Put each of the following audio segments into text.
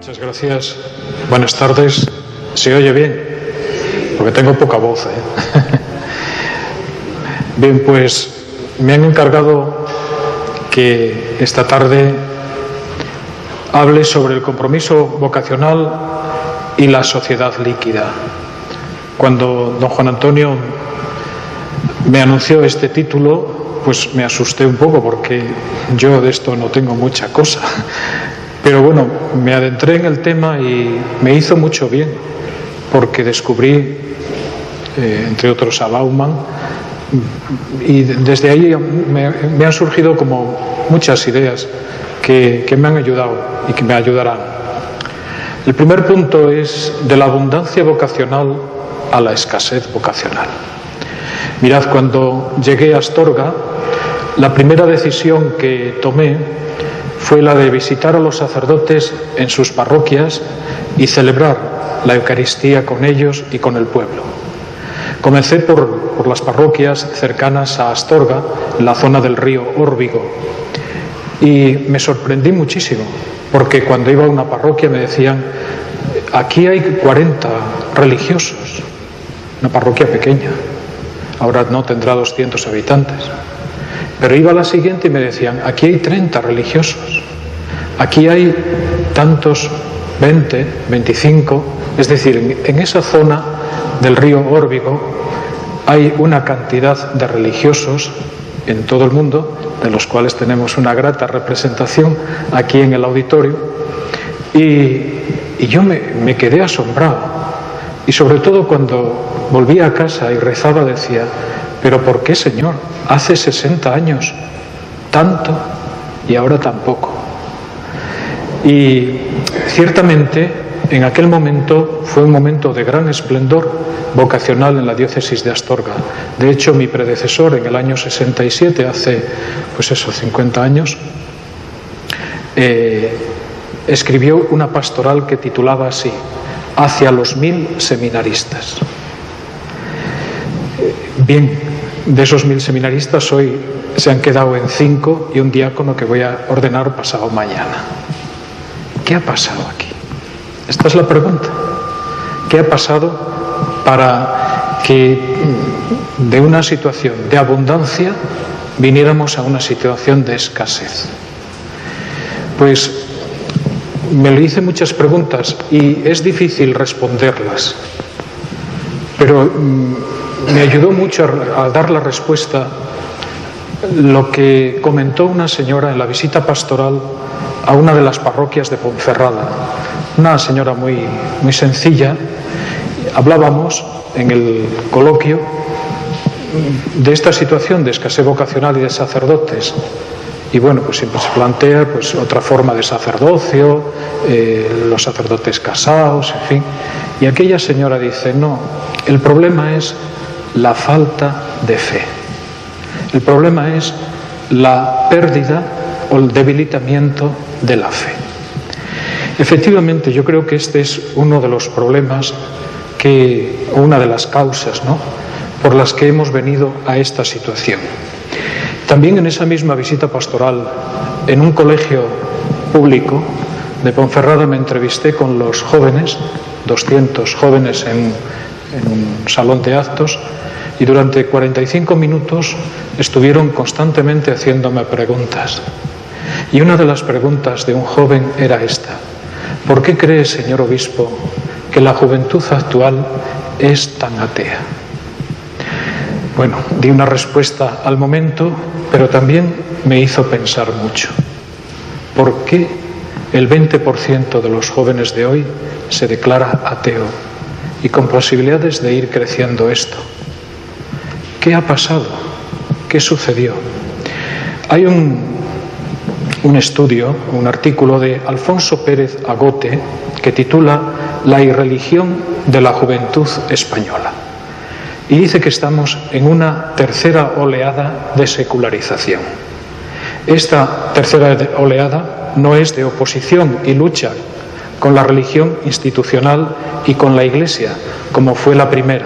Muchas gracias. Buenas tardes. ¿Se oye bien? Porque tengo poca voz, Bien, pues me han encargado que esta tarde hable sobre el compromiso vocacional y la sociedad líquida. Cuando don Juan Antonio me anunció este título, pues me asusté un poco porque yo de esto no tengo mucha cosa. Pero bueno, me adentré en el tema y me hizo mucho bien, porque descubrí, entre otros, a Bauman, y desde ahí me han surgido como muchas ideas que me han ayudado y que me ayudarán. El primer punto es de la abundancia vocacional a la escasez vocacional. Mirad, cuando llegué a Astorga, la primera decisión que tomé fue la de visitar a los sacerdotes en sus parroquias y celebrar la Eucaristía con ellos y con el pueblo. Comencé por las parroquias cercanas a Astorga, en la zona del río Órbigo, y me sorprendí muchísimo, porque cuando iba a una parroquia me decían: aquí hay 40 religiosos, una parroquia pequeña, ahora no tendrá 200 habitantes. Pero iba a la siguiente y me decían: aquí hay 30 religiosos, aquí hay tantos, 20, 25, es decir, en esa zona del río Órbigo hay una cantidad de religiosos en todo el mundo, de los cuales tenemos una grata representación aquí en el auditorio, y yo me quedé asombrado, y sobre todo cuando volví a casa y rezaba decía: ¿pero por qué, Señor? Hace 60 años tanto y ahora tan poco. Y ciertamente en aquel momento fue un momento de gran esplendor vocacional en la diócesis de Astorga. De hecho, mi predecesor en el año 67, hace 50 años, escribió una pastoral que titulaba así: Hacia los 1000 seminaristas. Bien, de esos 1000 seminaristas hoy se han quedado en 5 y un diácono que voy a ordenar pasado mañana. ¿Qué ha pasado aquí? Esta es la pregunta. ¿Qué ha pasado para que de una situación de abundancia viniéramos a una situación de escasez? Pues me le hice muchas preguntas y es difícil responderlas, pero me ayudó mucho a dar la respuesta lo que comentó una señora en la visita pastoral a una de las parroquias de Ponferrada, una señora muy sencilla. Hablábamos en el coloquio de esta situación de escasez vocacional y de sacerdotes, y bueno, pues siempre se plantea otra forma de sacerdocio, los sacerdotes casados, en fin, y aquella señora dice: no, el problema es la falta de fe. El problema es la pérdida o el debilitamiento de la fe. Efectivamente, yo creo que este es uno de los problemas o una de las causas, por las que hemos venido a esta situación. También en esa misma visita pastoral, en un colegio público de Ponferrada, me entrevisté con los jóvenes, 200 jóvenes en un salón de actos, y durante 45 minutos estuvieron constantemente haciéndome preguntas. Y una de las preguntas de un joven era esta: ¿por qué cree, señor obispo, que la juventud actual es tan atea? Bueno, di una respuesta al momento, pero también me hizo pensar mucho. ¿Por qué el 20% de los jóvenes de hoy se declara ateo y con posibilidades de ir creciendo esto? ¿Qué ha pasado? ¿Qué sucedió? Hay un estudio, un artículo de Alfonso Pérez Agote que titula La irreligión de la juventud española, y dice que estamos en una tercera oleada de secularización. Esta tercera oleada no es de oposición y lucha con la religión institucional y con la Iglesia, como fue la primera.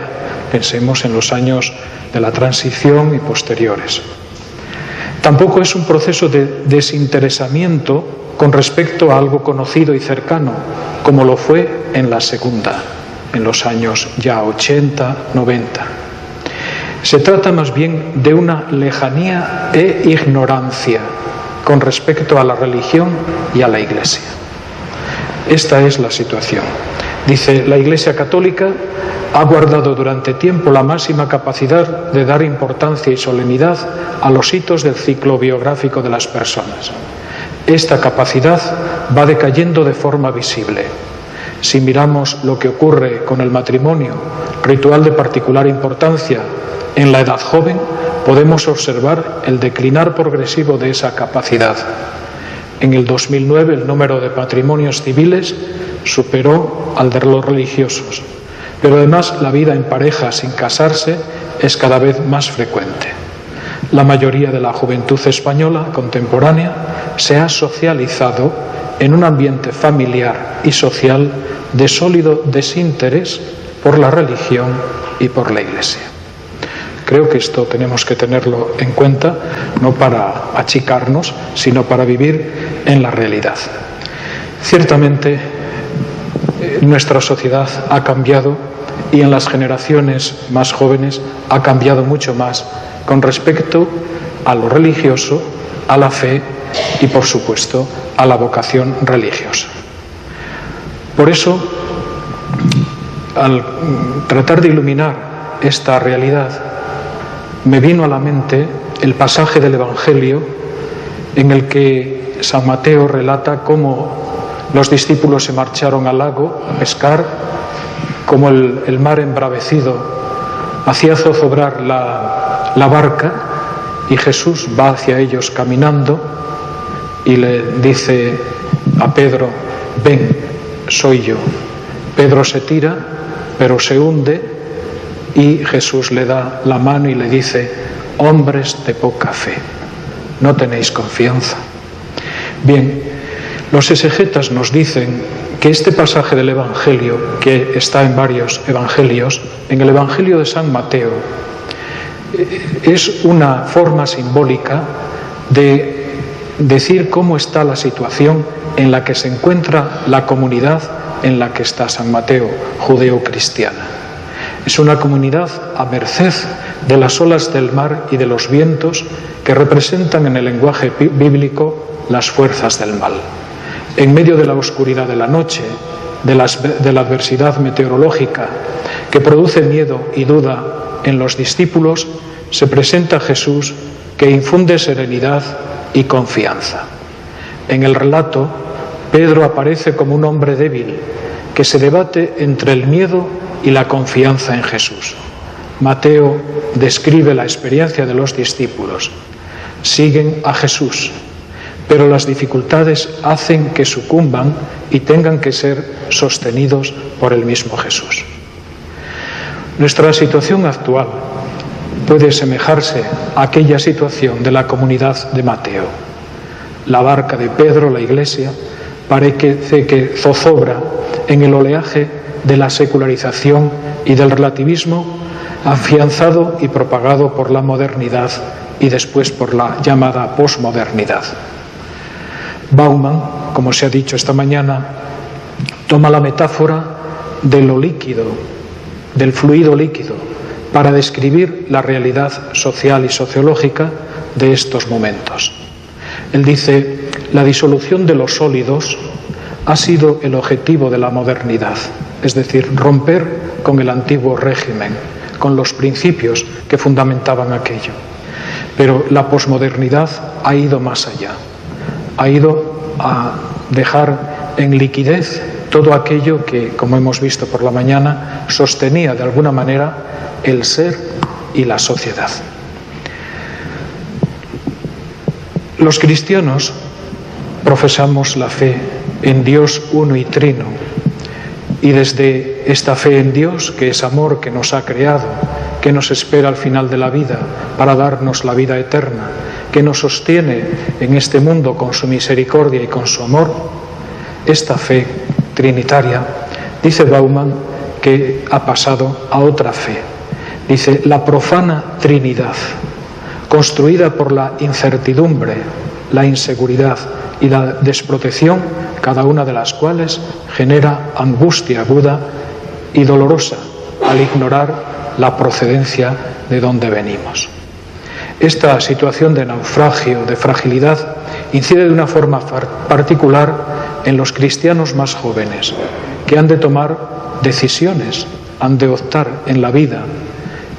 Pensemos en los años de la transición y posteriores. Tampoco es un proceso de desinteresamiento con respecto a algo conocido y cercano, como lo fue en la segunda, en los años ya 80, 90. Se trata más bien de una lejanía e ignorancia con respecto a la religión y a la Iglesia. Esta es la situación. Dice, la Iglesia Católica ha guardado durante tiempo la máxima capacidad de dar importancia y solemnidad a los hitos del ciclo biográfico de las personas. Esta capacidad va decayendo de forma visible. Si miramos lo que ocurre con el matrimonio, ritual de particular importancia en la edad joven, podemos observar el declinar progresivo de esa capacidad. En el 2009 el número de matrimonios civiles superó al de los religiosos, pero además la vida en pareja sin casarse es cada vez más frecuente. La mayoría de la juventud española contemporánea se ha socializado en un ambiente familiar y social de sólido desinterés por la religión y por la Iglesia. Creo que esto tenemos que tenerlo en cuenta, no para achicarnos, sino para vivir en la realidad. Ciertamente, nuestra sociedad ha cambiado y en las generaciones más jóvenes ha cambiado mucho más con respecto a lo religioso, a la fe y, por supuesto, a la vocación religiosa. Por eso, al tratar de iluminar esta realidad, me vino a la mente el pasaje del Evangelio en el que San Mateo relata cómo los discípulos se marcharon al lago a pescar, cómo el mar embravecido hacía zozobrar la barca y Jesús va hacia ellos caminando y le dice a Pedro, ven, soy yo. Pedro se tira, pero se hunde y Jesús le da la mano y le dice, hombres de poca fe, ¿no tenéis confianza? Bien, los exegetas nos dicen que este pasaje del Evangelio, que está en varios evangelios, en el Evangelio de San Mateo, es una forma simbólica de decir cómo está la situación en la que se encuentra la comunidad en la que está San Mateo, judeo-cristiana. Es una comunidad a merced de las olas del mar y de los vientos que representan en el lenguaje bíblico las fuerzas del mal. En medio de la oscuridad de la noche, de la adversidad meteorológica que produce miedo y duda en los discípulos, se presenta Jesús que infunde serenidad y confianza. En el relato, Pedro aparece como un hombre débil que se debate entre el miedo y la confianza en Jesús. Mateo describe la experiencia de los discípulos. Siguen a Jesús, pero las dificultades hacen que sucumban y tengan que ser sostenidos por el mismo Jesús. Nuestra situación actual puede asemejarse a aquella situación de la comunidad de Mateo. La barca de Pedro, la Iglesia, parece que zozobra en el oleaje de la secularización y del relativismo afianzado y propagado por la modernidad y después por la llamada posmodernidad. Bauman, como se ha dicho esta mañana, toma la metáfora de lo líquido, del fluido líquido, para describir la realidad social y sociológica de estos momentos. Él dice, la disolución de los sólidos ha sido el objetivo de la modernidad, es decir, romper con el antiguo régimen, con los principios que fundamentaban aquello. Pero la posmodernidad ha ido más allá, ha ido a dejar en liquidez todo aquello que, como hemos visto por la mañana, sostenía de alguna manera el ser y la sociedad. Los cristianos profesamos la fe en Dios uno y trino, y desde esta fe en Dios, que es amor, que nos ha creado, que nos espera al final de la vida para darnos la vida eterna, que nos sostiene en este mundo con su misericordia y con su amor, esta fe trinitaria, dice Bauman, que ha pasado a otra fe. Dice, la profana Trinidad, construida por la incertidumbre, la inseguridad y la desprotección, cada una de las cuales genera angustia aguda y dolorosa al ignorar la procedencia de donde venimos. Esta situación de naufragio, de fragilidad, incide de una forma particular en los cristianos más jóvenes, que han de tomar decisiones, han de optar en la vida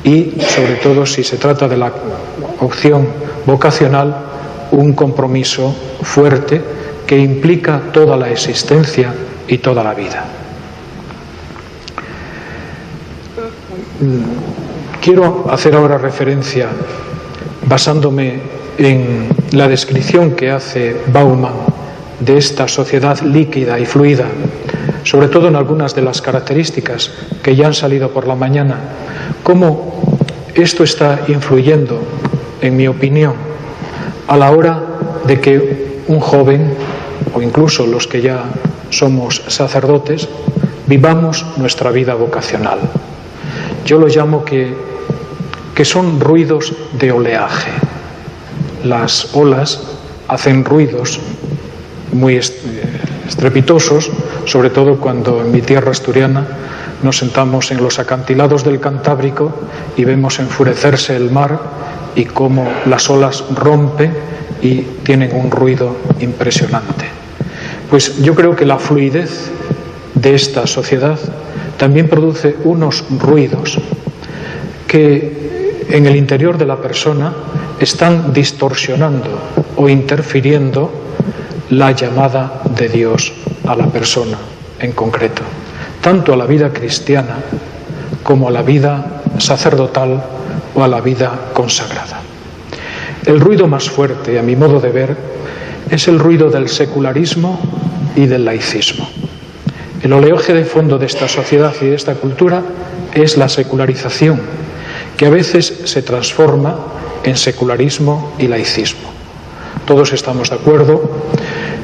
y, sobre todo, si se trata de la opción vocacional, un compromiso fuerte que implica toda la existencia y toda la vida. Quiero hacer ahora referencia, basándome en la descripción que hace Bauman de esta sociedad líquida y fluida, sobre todo en algunas de las características que ya han salido por la mañana, cómo esto está influyendo, en mi opinión, a la hora de que un joven, o incluso los que ya somos sacerdotes, vivamos nuestra vida vocacional. Yo lo llamo que son ruidos de oleaje. Las olas hacen ruidos muy estrepitosos, sobre todo cuando en mi tierra asturiana nos sentamos en los acantilados del Cantábrico y vemos enfurecerse el mar y cómo las olas rompen y tienen un ruido impresionante. Pues yo creo que la fluidez de esta sociedad también produce unos ruidos que en el interior de la persona están distorsionando o interfiriendo la llamada de Dios a la persona en concreto, tanto a la vida cristiana como a la vida sacerdotal o a la vida consagrada. El ruido más fuerte, a mi modo de ver, es el ruido del secularismo y del laicismo. El oleaje de fondo de esta sociedad y de esta cultura es la secularización, que a veces se transforma en secularismo y laicismo. Todos estamos de acuerdo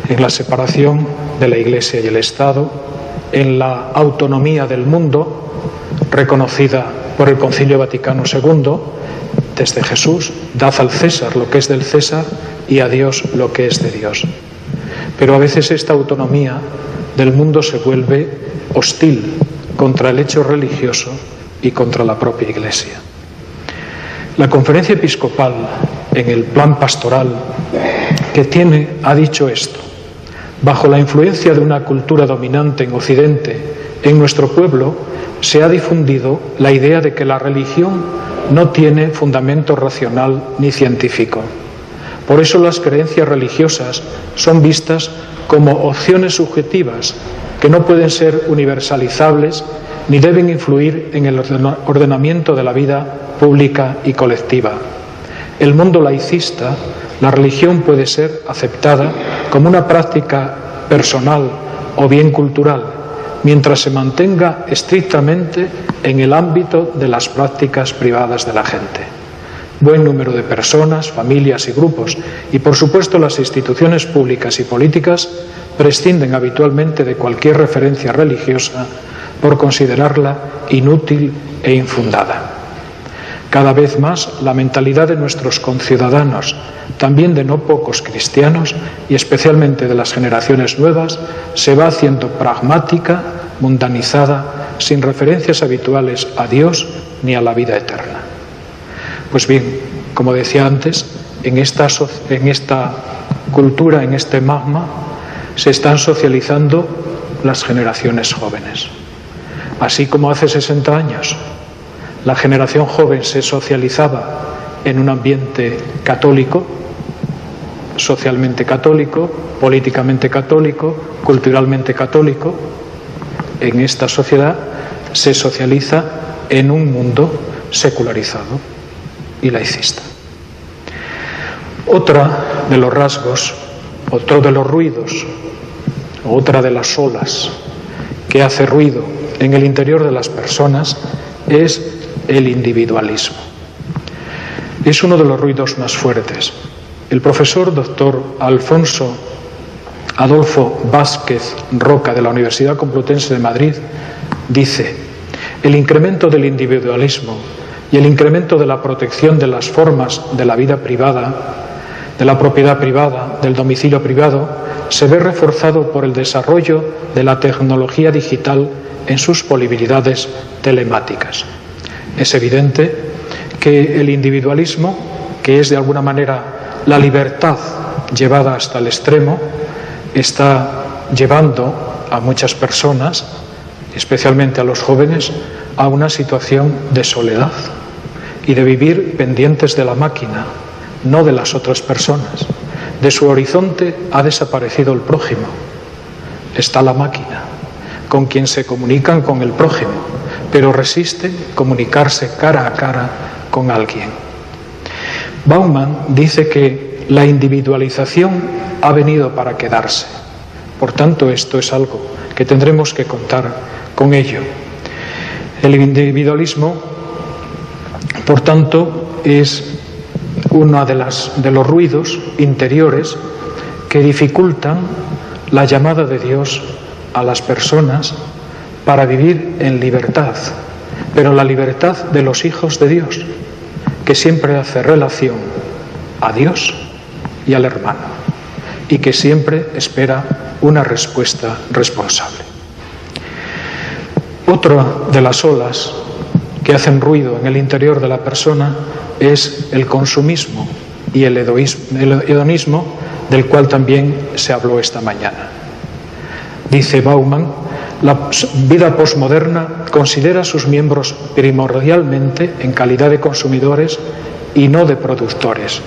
en la separación de la Iglesia y el Estado, en la autonomía del mundo reconocida por el Concilio Vaticano II desde Jesús: dad al César lo que es del César y a Dios lo que es de Dios. Pero a veces esta autonomía del mundo se vuelve hostil contra el hecho religioso y contra la propia Iglesia. La Conferencia Episcopal, en el plan pastoral que tiene, ha dicho esto: bajo la influencia de una cultura dominante en Occidente, en nuestro pueblo se ha difundido la idea de que la religión no tiene fundamento racional ni científico. Por eso las creencias religiosas son vistas como opciones subjetivas que no pueden ser universalizables ni deben influir en el ordenamiento de la vida pública y colectiva. En el mundo laicista, la religión puede ser aceptada como una práctica personal o bien cultural, mientras se mantenga estrictamente en el ámbito de las prácticas privadas de la gente. Buen número de personas, familias y grupos, y por supuesto las instituciones públicas y políticas, prescinden habitualmente de cualquier referencia religiosa por considerarla inútil e infundada. Cada vez más la mentalidad de nuestros conciudadanos, también de no pocos cristianos y especialmente de las generaciones nuevas, se va haciendo pragmática, mundanizada, sin referencias habituales a Dios ni a la vida eterna. Pues bien, como decía antes, en esta cultura, en este magma, se están socializando las generaciones jóvenes. Así como hace 60 años la generación joven se socializaba en un ambiente católico, socialmente católico, políticamente católico, culturalmente católico, en esta sociedad se socializa en un mundo secularizado y laicista. Otra de los rasgos, otro de los ruidos, otra de las olas que hace ruido en el interior de las personas es el individualismo. Es uno de los ruidos más fuertes. El profesor doctor Alfonso Adolfo Vázquez Roca de la Universidad Complutense de Madrid dice: el incremento del individualismo y el incremento de la protección de las formas de la vida privada de la propiedad privada, del domicilio privado, se ve reforzado por el desarrollo de la tecnología digital en sus posibilidades telemáticas. Es evidente que el individualismo, que es de alguna manera la libertad llevada hasta el extremo, está llevando a muchas personas, especialmente a los jóvenes, a una situación de soledad y de vivir pendientes de la máquina, no de las otras personas. De su horizonte ha desaparecido el prójimo. Está la máquina, con quien se comunican con el prójimo, pero resisten comunicarse cara a cara con alguien. Bauman dice que la individualización ha venido para quedarse. Por tanto, esto es algo que tendremos que contar con ello. El individualismo, por tanto, es uno de los ruidos interiores que dificultan la llamada de Dios a las personas para vivir en libertad, pero la libertad de los hijos de Dios, que siempre hace relación a Dios y al hermano, y que siempre espera una respuesta responsable. Otra de las olas que hacen ruido en el interior de la persona es el consumismo y el hedonismo, del cual también se habló esta mañana. Dice Bauman, la vida posmoderna considera a sus miembros primordialmente en calidad de consumidores y no de productores.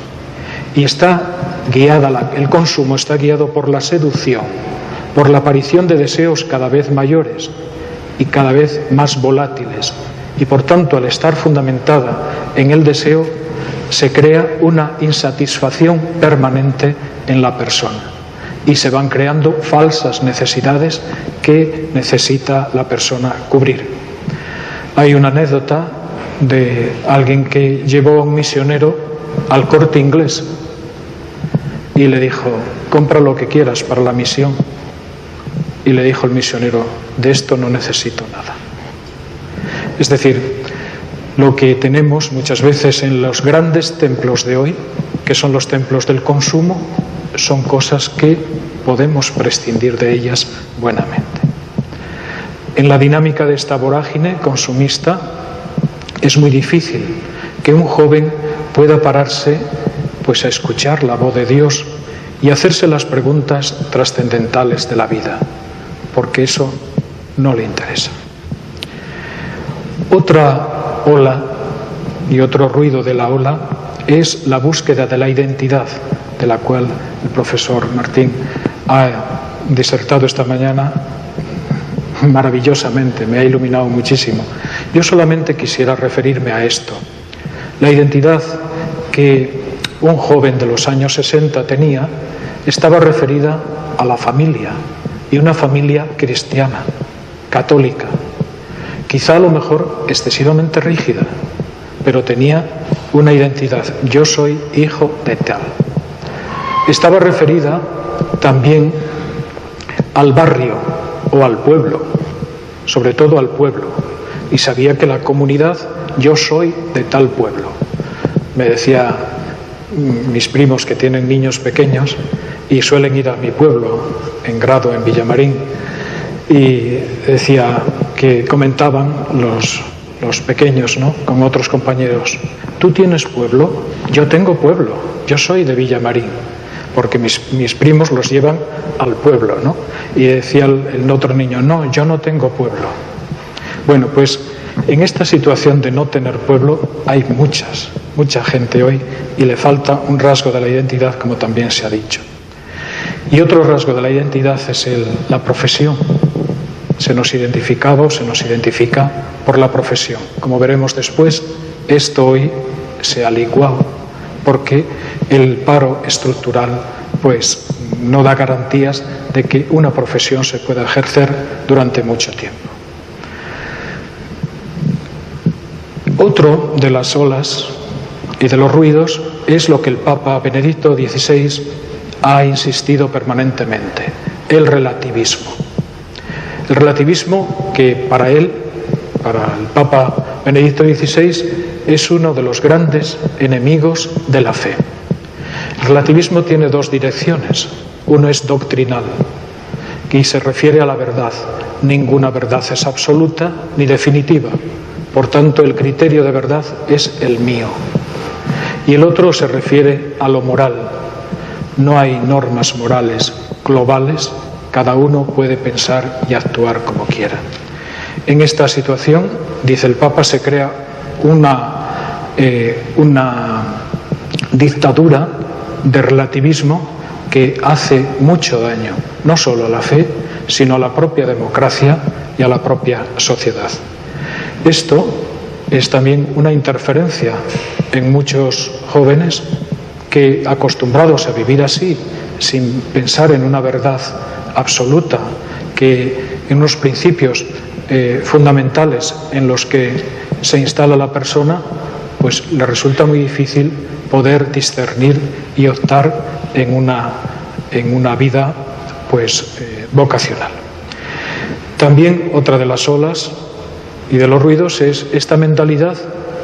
Y el consumo está guiado por la seducción, por la aparición de deseos cada vez mayores y cada vez más volátiles. Y por tanto, al estar fundamentada en el deseo, se crea una insatisfacción permanente en la persona y se van creando falsas necesidades que necesita la persona cubrir. Hay una anécdota de alguien que llevó a un misionero al Corte Inglés y le dijo: compra lo que quieras para la misión. Y le dijo el misionero: de esto no necesito nada. Es decir, lo que tenemos muchas veces en los grandes templos de hoy, que son los templos del consumo, son cosas que podemos prescindir de ellas buenamente. En la dinámica de esta vorágine consumista es muy difícil que un joven pueda pararse pues a escuchar la voz de Dios y hacerse las preguntas trascendentales de la vida, porque eso no le interesa. Otra ola y otro ruido de la ola es la búsqueda de la identidad, de la cual el profesor Martín ha disertado esta mañana maravillosamente, me ha iluminado muchísimo. Yo solamente quisiera referirme a esto. La identidad que un joven de los años 60 tenía estaba referida a la familia, y una familia cristiana, católica, quizá a lo mejor excesivamente rígida, pero tenía una identidad: yo soy hijo de tal. Estaba referida también al barrio o al pueblo, sobre todo al pueblo, y sabía que la comunidad: yo soy de tal pueblo. Me decía mis primos que tienen niños pequeños y suelen ir a mi pueblo en grado en Villamarín, y decía que comentaban los pequeños, ¿no?, con otros compañeros: ¿tú tienes pueblo? Yo tengo pueblo, yo soy de Villamarín, porque mis primos los llevan al pueblo, ¿no? Y decía el otro niño: no, yo no tengo pueblo. Bueno, pues en esta situación de no tener pueblo hay mucha gente hoy, y le falta un rasgo de la identidad, como también se ha dicho. Y otro rasgo de la identidad es la profesión. Se nos identificaba o se nos identifica por la profesión. Como veremos después, esto hoy se ha licuado, porque el paro estructural pues no da garantías de que una profesión se pueda ejercer durante mucho tiempo. Otro de las olas y de los ruidos es lo que el Papa Benedicto XVI ha insistido permanentemente: el relativismo. El relativismo que para el Papa Benedicto XVI, es uno de los grandes enemigos de la fe. El relativismo tiene dos direcciones. Uno es doctrinal, que se refiere a la verdad. Ninguna verdad es absoluta ni definitiva. Por tanto, el criterio de verdad es el mío. Y el otro se refiere a lo moral. No hay normas morales globales, cada uno puede pensar y actuar como quiera. En esta situación, dice el Papa, se crea una dictadura de relativismo que hace mucho daño, no solo a la fe, sino a la propia democracia y a la propia sociedad. Esto es también una interferencia en muchos jóvenes que, acostumbrados a vivir así, sin pensar en una verdad absoluta, que en unos principios fundamentales en los que se instala la persona, pues le resulta muy difícil poder discernir y optar en una vida vocacional. También otra de las olas y de los ruidos es esta mentalidad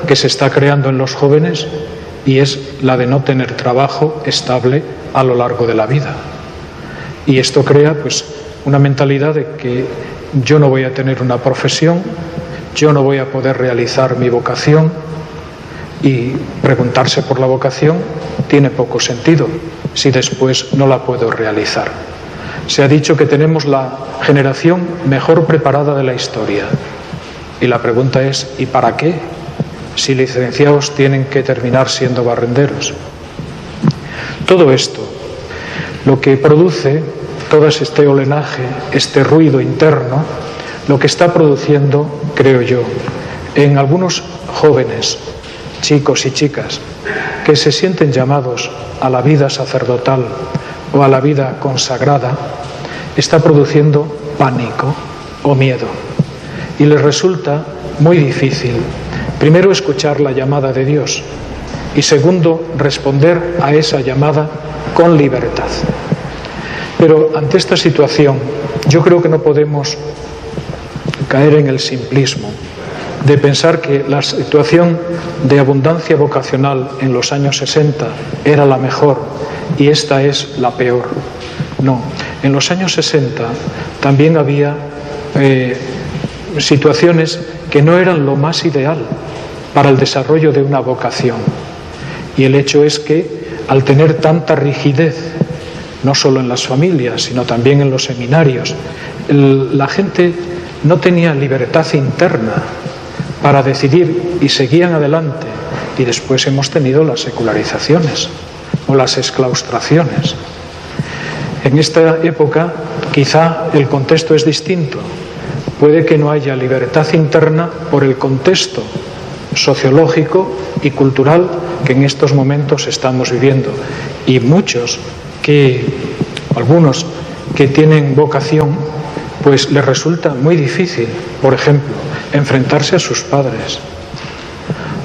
que se está creando en los jóvenes, y es la de no tener trabajo estable a lo largo de la vida. Y esto crea una mentalidad de que yo no voy a tener una profesión, yo no voy a poder realizar mi vocación, y preguntarse por la vocación tiene poco sentido si después no la puedo realizar. Se ha dicho que tenemos la generación mejor preparada de la historia, y la pregunta es, ¿y para qué? Si licenciados tienen que terminar siendo barrenderos. Todo esto, lo que produce todo este olenaje, este ruido interno, lo que está produciendo, creo yo, en algunos jóvenes, chicos y chicas, que se sienten llamados a la vida sacerdotal o a la vida consagrada, está produciendo pánico o miedo. Y les resulta muy difícil, primero, escuchar la llamada de Dios, y segundo, responder a esa llamada con libertad. Pero ante esta situación, yo creo que no podemos caer en el simplismo de pensar que la situación de abundancia vocacional en los años 60 era la mejor y esta es la peor. No, en los años 60 también había situaciones que no eran lo más ideal para el desarrollo de una vocación. Y el hecho es que, al tener tanta rigidez, no solo en las familias, sino también en los seminarios, la gente no tenía libertad interna para decidir y seguían adelante. Y después hemos tenido las secularizaciones o las exclaustraciones. En esta época quizá el contexto es distinto. Puede que no haya libertad interna por el contexto sociológico y cultural que en estos momentos estamos viviendo. Y algunos que tienen vocación, pues les resulta muy difícil, por ejemplo, enfrentarse a sus padres,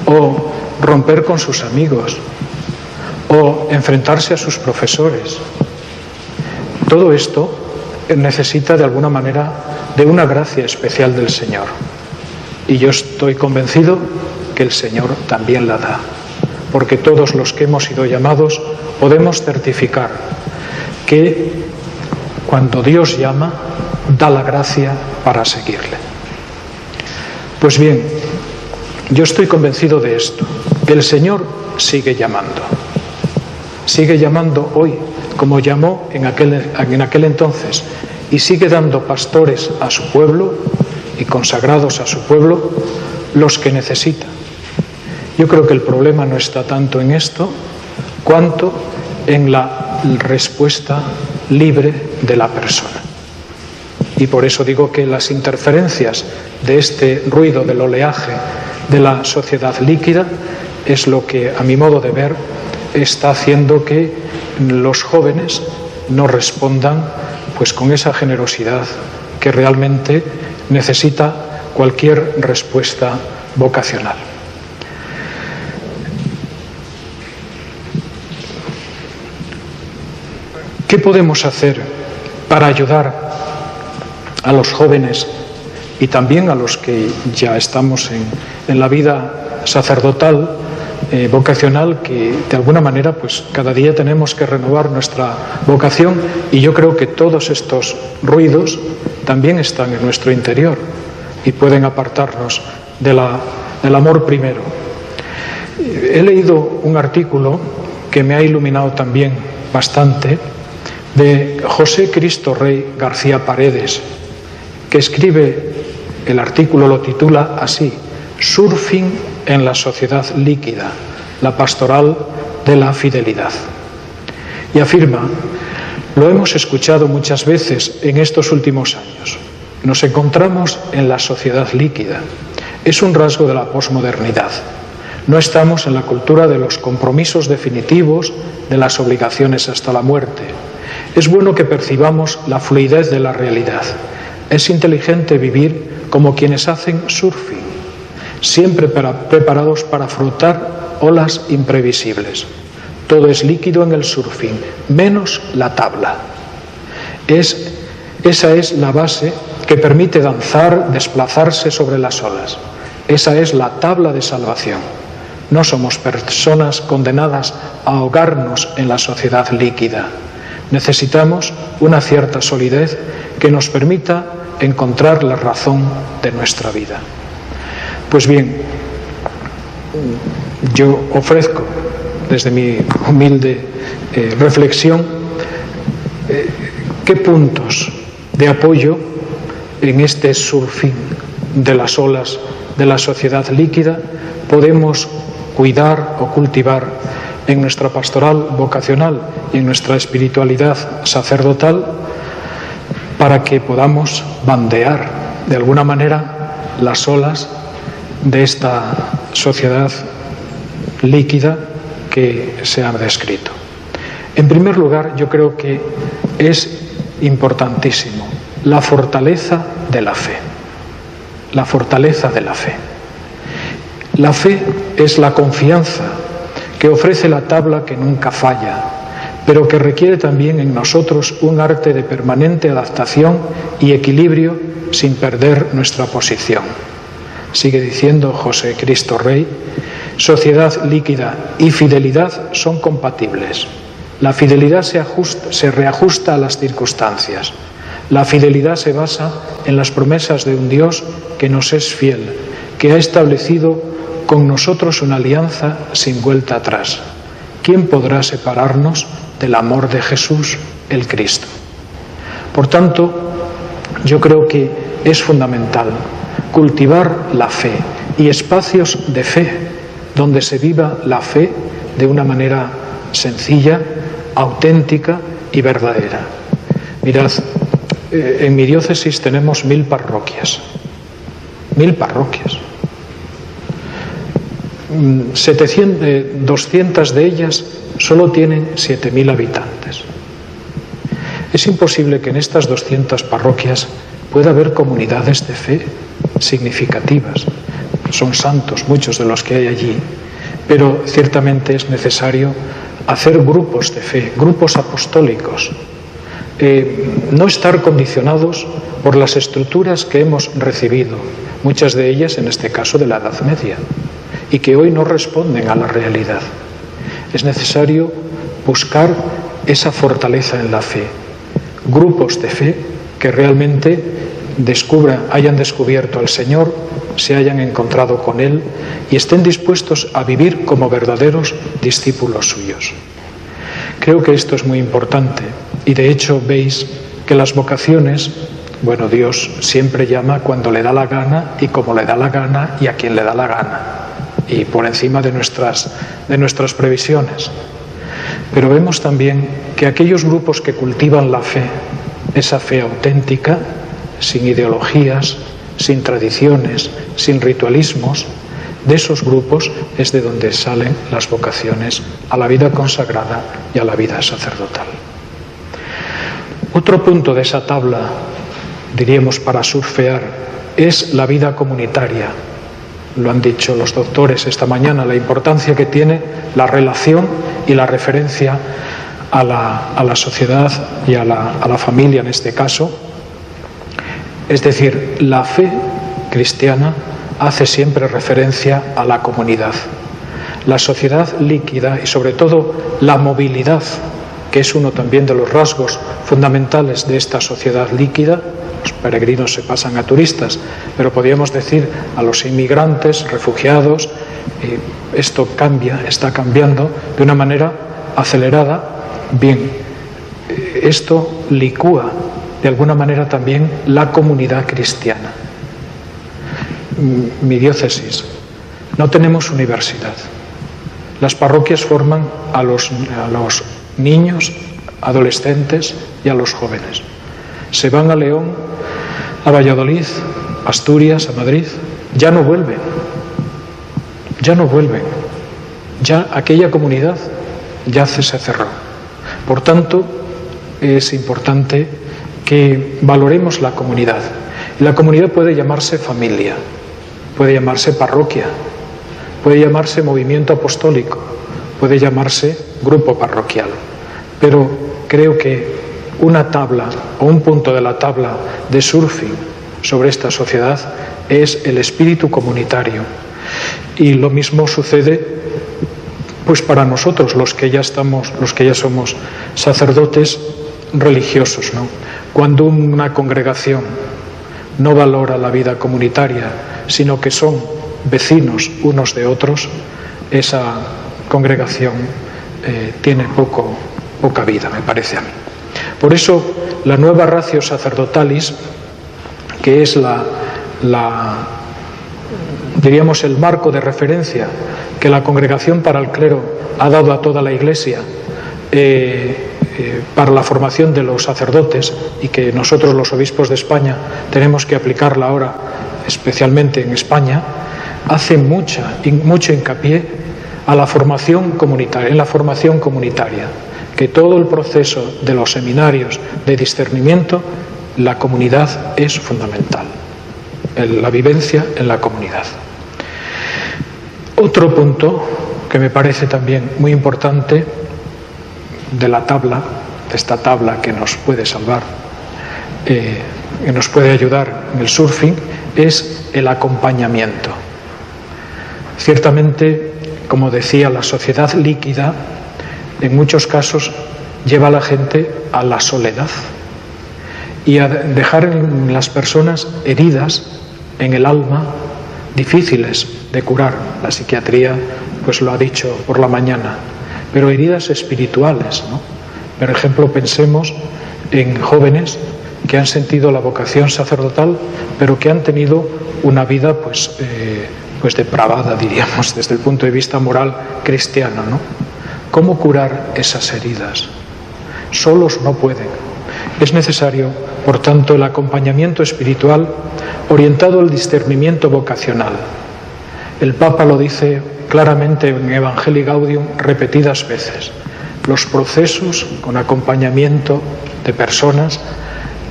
o romper con sus amigos, o enfrentarse a sus profesores. Todo esto necesita de alguna manera de una gracia especial del Señor. Y yo estoy convencido que el Señor también la da, porque todos los que hemos sido llamados podemos certificar que cuando Dios llama, da la gracia para seguirle. Pues bien, yo estoy convencido de esto. El Señor sigue llamando hoy, como llamó en aquel entonces, y sigue dando pastores a su pueblo y consagrados a su pueblo los que necesita. Yo creo que el problema no está tanto en esto, cuanto en la respuesta libre de la persona. Y por eso digo que las interferencias de este ruido del oleaje de la sociedad líquida es lo que, a mi modo de ver, está haciendo que los jóvenes no respondan con esa generosidad que realmente necesita cualquier respuesta vocacional. ¿Qué podemos hacer para ayudar a los jóvenes y también a los que ya estamos en la vida sacerdotal vocacional que de alguna manera pues cada día tenemos que renovar nuestra vocación, y yo creo que todos estos ruidos también están en nuestro interior y pueden apartarnos del amor primero. He leído un artículo que me ha iluminado también bastante, de José Cristo Rey García Paredes, que escribe, el artículo lo titula así: Surfing en la sociedad líquida, la pastoral de la fidelidad. Y afirma: lo hemos escuchado muchas veces en estos últimos años. Nos encontramos en la sociedad líquida. Es un rasgo de la posmodernidad. No estamos en la cultura de los compromisos definitivos, de las obligaciones hasta la muerte. Es bueno que percibamos la fluidez de la realidad. Es inteligente vivir como quienes hacen surfing, siempre preparados para afrontar olas imprevisibles. Todo es líquido en el surfing, menos la tabla. Esa es la base que permite danzar, desplazarse sobre las olas. Esa es la tabla de salvación. No somos personas condenadas a ahogarnos en la sociedad líquida. Necesitamos una cierta solidez que nos permita encontrar la razón de nuestra vida. Pues bien, yo ofrezco desde mi humilde reflexión qué puntos de apoyo en este surfing de las olas de la sociedad líquida podemos cuidar o cultivar en nuestra pastoral vocacional y en nuestra espiritualidad sacerdotal, para que podamos bandear de alguna manera las olas de esta sociedad líquida que se ha descrito. En primer lugar, yo creo que es importantísimo la fortaleza de la fe. La fortaleza de la fe. La fe es la confianza que ofrece la tabla que nunca falla, pero que requiere también en nosotros un arte de permanente adaptación y equilibrio sin perder nuestra posición. Sigue diciendo José Cristo Rey: sociedad líquida y fidelidad son compatibles. La fidelidad se reajusta a las circunstancias. La fidelidad se basa en las promesas de un Dios que nos es fiel, que ha establecido con nosotros una alianza sin vuelta atrás. ¿Quién podrá separarnos del amor de Jesús, el Cristo? Por tanto, yo creo que es fundamental cultivar la fe y espacios de fe donde se viva la fe de una manera sencilla, auténtica y verdadera. Mirad, en mi diócesis tenemos 1000 parroquias. 1000 parroquias. 200 de ellas solo tienen 7000 habitantes. Es imposible que en estas 200 parroquias pueda haber comunidades de fe significativas. Son santos muchos de los que hay allí, pero ciertamente es necesario hacer grupos de fe, grupos apostólicos, no estar condicionados por las estructuras que hemos recibido, muchas de ellas en este caso de la Edad Media, y que hoy no responden a la realidad. Es necesario buscar esa fortaleza en la fe, grupos de fe que realmente hayan descubierto al Señor, se hayan encontrado con Él y estén dispuestos a vivir como verdaderos discípulos suyos. Creo que esto es muy importante y de hecho veis que las vocaciones, bueno, Dios siempre llama cuando le da la gana y como le da la gana y a quien le da la gana y por encima de nuestras previsiones. Pero vemos también que aquellos grupos que cultivan la fe, esa fe auténtica, sin ideologías, sin tradiciones, sin ritualismos, de esos grupos es de donde salen las vocaciones a la vida consagrada y a la vida sacerdotal. Otro punto de esa tabla, diríamos, para surfear, es la vida comunitaria. Lo han dicho los doctores esta mañana, la importancia que tiene la relación y la referencia a la sociedad y a la familia en este caso. Es decir, la fe cristiana hace siempre referencia a la comunidad. La sociedad líquida y sobre todo la movilidad, que es uno también de los rasgos fundamentales de esta sociedad líquida. Los peregrinos se pasan a turistas, pero podríamos decir a los inmigrantes, refugiados. Esto cambia, está cambiando de una manera acelerada. Bien, esto licúa de alguna manera también la comunidad cristiana. Mi diócesis, no tenemos universidad. Las parroquias forman a los niños, adolescentes y a los jóvenes. Se van a León, a Valladolid, a Asturias, a Madrid, ya no vuelven. Ya no vuelven. Ya aquella comunidad ya se cerró. Por tanto, es importante que valoremos la comunidad. La comunidad puede llamarse familia, puede llamarse parroquia, puede llamarse movimiento apostólico, puede llamarse grupo parroquial. Pero creo que una tabla o un punto de la tabla de surfing sobre esta sociedad es el espíritu comunitario. Y lo mismo sucede pues para nosotros, los que ya somos sacerdotes religiosos, ¿no? Cuando una congregación no valora la vida comunitaria, sino que son vecinos unos de otros, esa congregación tiene poca vida, me parece a mí. Por eso, la nueva ratio sacerdotalis, que es diríamos el marco de referencia que la Congregación para el Clero ha dado a toda la Iglesia para la formación de los sacerdotes, y que nosotros los obispos de España tenemos que aplicarla ahora, especialmente en España, hace mucho hincapié a la formación comunitaria, en la formación comunitaria, que todo el proceso de los seminarios de discernimiento, la comunidad es fundamental, la vivencia en la comunidad. Otro punto que me parece también muy importante de esta tabla que nos puede salvar, que nos puede ayudar en el surfing, es el acompañamiento. Ciertamente, como decía, la sociedad líquida en muchos casos lleva a la gente a la soledad y a dejar en las personas heridas en el alma difíciles de curar. La psiquiatría pues lo ha dicho por la mañana, pero heridas espirituales, ¿no? Por ejemplo, pensemos en jóvenes que han sentido la vocación sacerdotal, pero que han tenido una vida pues depravada, diríamos, desde el punto de vista moral cristiano, ¿no? ¿Cómo curar esas heridas? Solos no pueden. Es necesario, por tanto, el acompañamiento espiritual orientado al discernimiento vocacional. El Papa lo dice claramente en Evangelii Gaudium repetidas veces. Los procesos con acompañamiento de personas,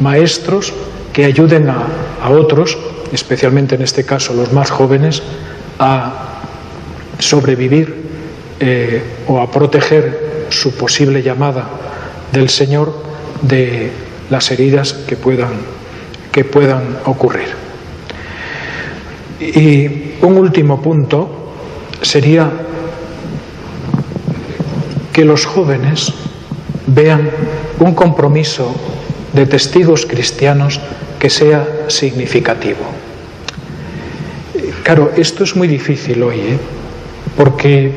maestros que ayuden a otros, especialmente en este caso los más jóvenes, a sobrevivir o a proteger su posible llamada del Señor de las heridas que puedan ocurrir. Y un último punto sería que los jóvenes vean un compromiso de testigos cristianos que sea significativo. Claro, esto es muy difícil hoy, porque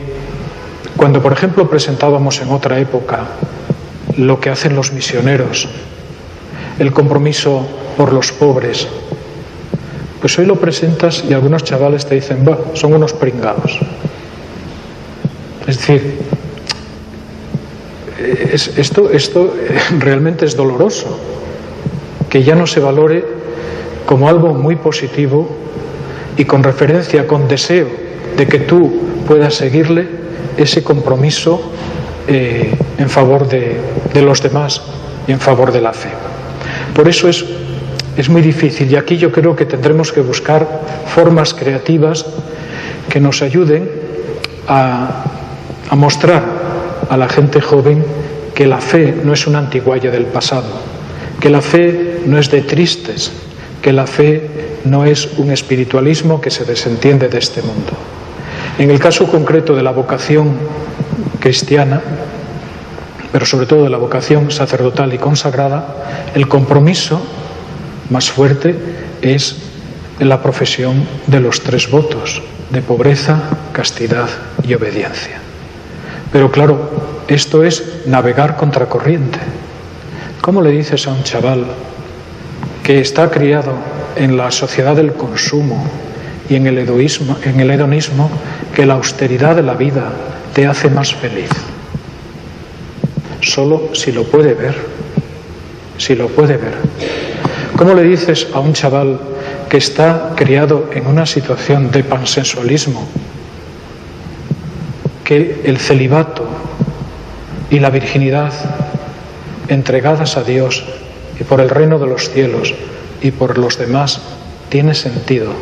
cuando, por ejemplo, presentábamos en otra época lo que hacen los misioneros, el compromiso por los pobres, pues hoy lo presentas y algunos chavales te dicen, bah, son unos pringados. Es decir, esto realmente es doloroso, que ya no se valore como algo muy positivo y con referencia, con deseo de que tú puedas seguirle ese compromiso en favor de los demás y en favor de la fe. Por eso es muy difícil, y aquí yo creo que tendremos que buscar formas creativas que nos ayuden a mostrar a la gente joven que la fe no es una antigualla del pasado, que la fe no es de tristes, que la fe no es un espiritualismo que se desentiende de este mundo, En el caso concreto de la vocación cristiana, pero sobre todo de la vocación sacerdotal y consagrada, el compromiso más fuerte es la profesión de los 3 votos, de pobreza, castidad y obediencia. Pero claro, esto es navegar contracorriente. ¿Cómo le dices a un chaval que está criado en la sociedad del consumo y en el hedonismo, que la austeridad de la vida te hace más feliz? Solo si lo puede ver, si lo puede ver. ¿Cómo le dices a un chaval que está criado en una situación de pansensualismo que el celibato y la virginidad entregadas a Dios y por el reino de los cielos y por los demás tiene sentido?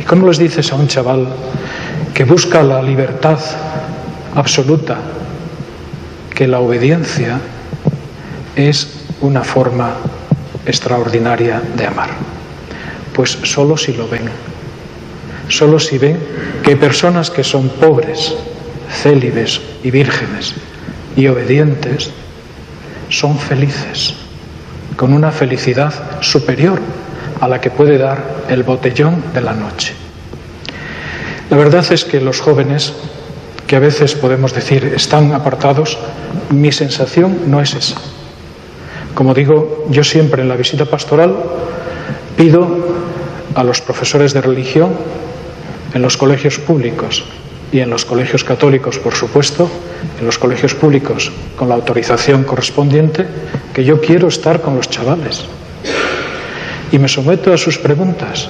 ¿Y cómo les dices a un chaval que busca la libertad absoluta que la obediencia es una forma extraordinaria de amar? Pues solo si lo ven, solo si ven que personas que son pobres, célibes y vírgenes y obedientes son felices, con una felicidad superior a la que puede dar el botellón de la noche. La verdad es que los jóvenes, que a veces podemos decir están apartados, mi sensación no es esa. Como digo, yo siempre en la visita pastoral pido a los profesores de religión en los colegios públicos y en los colegios católicos, por supuesto, en los colegios públicos con la autorización correspondiente, que yo quiero estar con los chavales y me someto a sus preguntas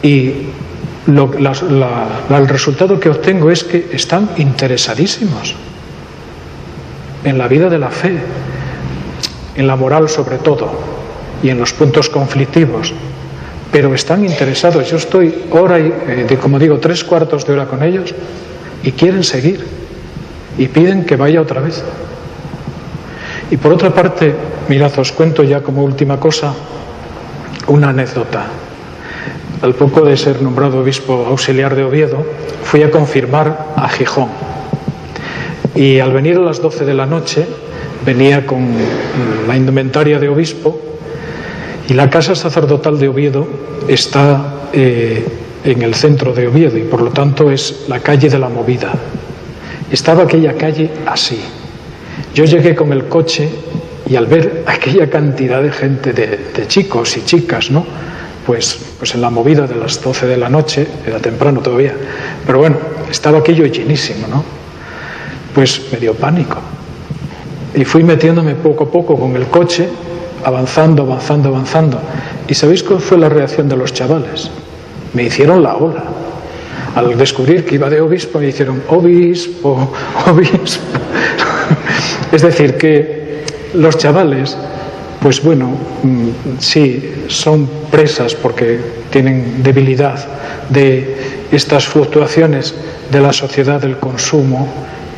y el resultado que obtengo es que están interesadísimos en la vida de la fe, en la moral sobre todo y en los puntos conflictivos, pero están interesados. Yo estoy como digo, 3/4 de hora con ellos y quieren seguir y piden que vaya otra vez. Y por otra parte, mirad, os cuento ya como última cosa una anécdota. Al poco de ser nombrado obispo auxiliar de Oviedo, fui a confirmar a Gijón. Y al venir a las 12 de la noche, venía con la indumentaria de obispo, y la casa sacerdotal de Oviedo está en el centro de Oviedo y por lo tanto es la calle de la Movida. Estaba aquella calle así. Yo llegué con el coche y al ver aquella cantidad de gente, de chicos y chicas, ¿no? Pues en la Movida de las 12 de la noche, era temprano todavía, pero bueno, estaba aquello llenísimo, ¿no? Pues me dio pánico. Y fui metiéndome poco a poco con el coche, avanzando. ¿Y sabéis cuál fue la reacción de los chavales? Me hicieron la ola. Al descubrir que iba de obispo, me dijeron, obispo. Es decir, que los chavales, pues bueno, sí, son presas porque tienen debilidad de estas fluctuaciones de la sociedad del consumo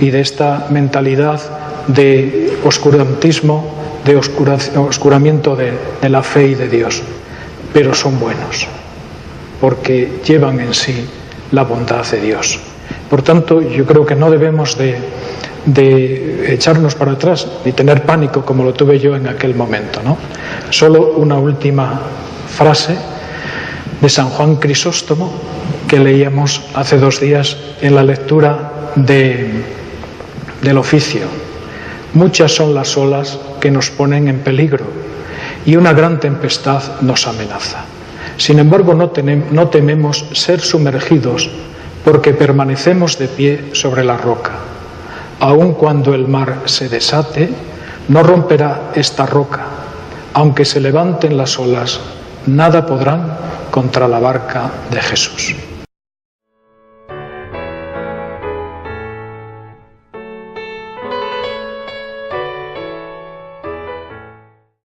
y de esta mentalidad de oscurantismo, de oscuramiento de la fe y de Dios, pero son buenos porque llevan en sí la bondad de Dios. Por tanto, yo creo que no debemos de echarnos para atrás ni tener pánico como lo tuve yo en aquel momento, ¿no? Solo una última frase de San Juan Crisóstomo que leíamos hace 2 días en la lectura del oficio. Muchas son las olas que nos ponen en peligro y una gran tempestad nos amenaza. Sin embargo, no tememos ser sumergidos porque permanecemos de pie sobre la roca. Aun cuando el mar se desate, no romperá esta roca. Aunque se levanten las olas, nada podrán contra la barca de Jesús.